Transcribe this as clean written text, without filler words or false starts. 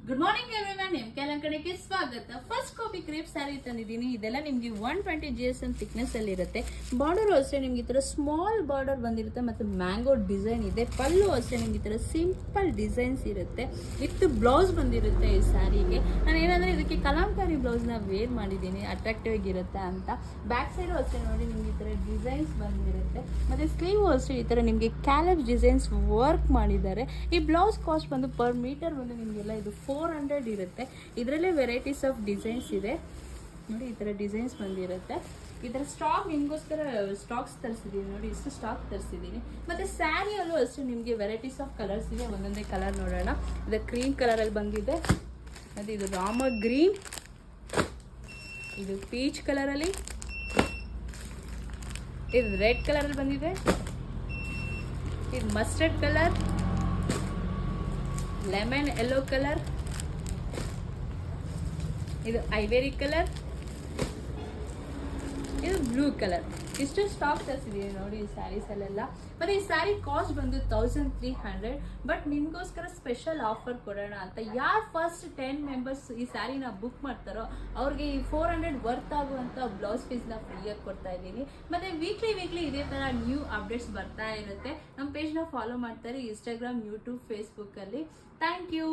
Good morning everyone, ನಿಮ್ ಕಡೆಗೆ ಸ್ವಾಗತ. ಫಸ್ಟ್ ಕಾಪಿ ಕ್ರೇಪ್ ಸ್ಯಾರಿ ತಂದಿದ್ದೀನಿ. ಇದೆಲ್ಲ ನಿಮ್ಗೆ 120 GSM ಥಿಕ್ನೆಸ್ ಅಲ್ಲಿ ಇರುತ್ತೆ. ಬಾರ್ಡರ್ ಅಷ್ಟೇ ನಿಮ್ಗೆ ಈ ತರ ಸ್ಮಾಲ್ ಬಾರ್ಡರ್ ಬಂದಿರುತ್ತೆ ಮತ್ತೆ ಮ್ಯಾಂಗೋ ಡಿಸೈನ್ ಇದೆ. ಪಲ್ಲು ಅಷ್ಟೇ ನಿಮ್ಗೆ ಈ ತರ ಸಿಂಪಲ್ ಡಿಸೈನ್ಸ್ ಇರುತ್ತೆ. ವಿತ್ ಬ್ಲೌಸ್ ಬಂದಿರುತ್ತೆ ಈ ಸ್ಯಾರಿಗೆ. ನಾನು ಏನಂದ್ರೆ ಇದಕ್ಕೆ ಕಲಾಂಕಾರಿ ಬ್ಲೌಸ್ ನ ವೇರ್ ಮಾಡಿದ್ದೀನಿ, ಅಟ್ರಾಕ್ಟಿವ್ ಆಗಿರುತ್ತೆ ಅಂತ. ಬ್ಯಾಕ್ ಸೈಡ್ ಅಷ್ಟೇ ನೋಡಿ ನಿಮ್ಗೆ ಈ ತರ ಡಿಸೈನ್ಸ್ ಬಂದಿರುತ್ತೆ. ಮತ್ತೆ ಸ್ಲೀವ್ ಅಷ್ಟೇ ಈ ತರ ನಿಮ್ಗೆ ಕ್ಯಾಲೆಪ್ ಡಿಸೈನ್ಸ್ ವರ್ಕ್ ಮಾಡಿದ್ದಾರೆ. ಈ ಬ್ಲೌಸ್ ಕಾಸ್ಟ್ ಬಂದು ಪರ್ ಮೀಟರ್ ಬಂದು ನಿಮ್ಗೆಲ್ಲ ಇದು 400 ಇರುತ್ತೆ. ಇದರಲ್ಲೇ ವೆರೈಟೀಸ್ ಆಫ್ ಡಿಸೈನ್ಸ್ ಇದೆ ನೋಡಿ. ಈ ತರ ಡಿಸೈನ್ಸ್ ಬಂದಿರುತ್ತೆ. ಈ ತರ ಸ್ಟಾಕ್ ನಿಮ್ಗೋಸ್ಕರ ಸ್ಟಾಕ್ಸ್ ತರಿಸಿದೀನಿ ನೋಡಿ. ಇಷ್ಟು ಸ್ಟಾಕ್ ತರಿಸಿದೀನಿ. ಮತ್ತೆ ಸ್ಯಾರಿಯಲ್ಲೂ ಅಷ್ಟೇ ನಿಮ್ಗೆ ವೆರೈಟೀಸ್ ಆಫ್ ಕಲರ್ಸ್ ಇದೆ. ಒಂದೊಂದೇ ಕಲರ್ ನೋಡೋಣ. ಇದು ಕ್ರೀಮ್ ಕಲರ್ ಅಲ್ಲಿ ಬಂದಿದೆ, ಮತ್ತೆ ಇದು ರಾಮ ಗ್ರೀನ್, ಇದು ಪೀಚ್ ಕಲರ್ ಅಲ್ಲಿ, ಇದು ರೆಡ್ ಕಲರ್ ಅಲ್ಲಿ ಬಂದಿದೆ, ಇದು mustard colour, lemon yellow colour, ಇದು ಐವೇರಿ ಕಲರ್, ಇದು ಬ್ಲೂ ಕಲರ್. ಇಷ್ಟು ಸ್ಟಾಕ್ ತರಿಸಿದೀನಿ ನೋಡಿ ಈ ಸ್ಯಾರೀಸ್ ಅಲ್ಲೆಲ್ಲ. ಮತ್ತೆ ಈ ಸ್ಯಾರಿ ಕಾಸ್ಟ್ ಬಂದು 1300. ಬಟ್ ನಿಮ್ಗೋಸ್ಕರ ಸ್ಪೆಷಲ್ ಆಫರ್ ಕೊಡೋಣ ಅಂತ ಯಾರು ಫಸ್ಟ್ 10 ಮೆಂಬರ್ಸ್ ಈ ಸ್ಯಾರಿನ ಬುಕ್ ಮಾಡ್ತಾರೋ ಅವ್ರಿಗೆ ಈ 400 ವರ್ತ್ ಆಗುವಂತ ಬ್ಲೌಸ್ ಪೀಸ್ನ ಫ್ರೀಯಾಗಿ ಕೊಡ್ತಾ ಇದ್ದೀನಿ. ಮತ್ತೆ ವೀಕ್ಲಿ ಇದೇ ತರ ನ್ಯೂ ಅಪ್ಡೇಟ್ಸ್ ಬರ್ತಾ ಇರುತ್ತೆ. ನಮ್ಮ ಪೇಜ್ನ ಫಾಲೋ ಮಾಡ್ತಾರೆ ಇನ್ಸ್ಟಾಗ್ರಾಮ್, ಯೂಟ್ಯೂಬ್, ಫೇಸ್ಬುಕ್ ಅಲ್ಲಿ. Thank you.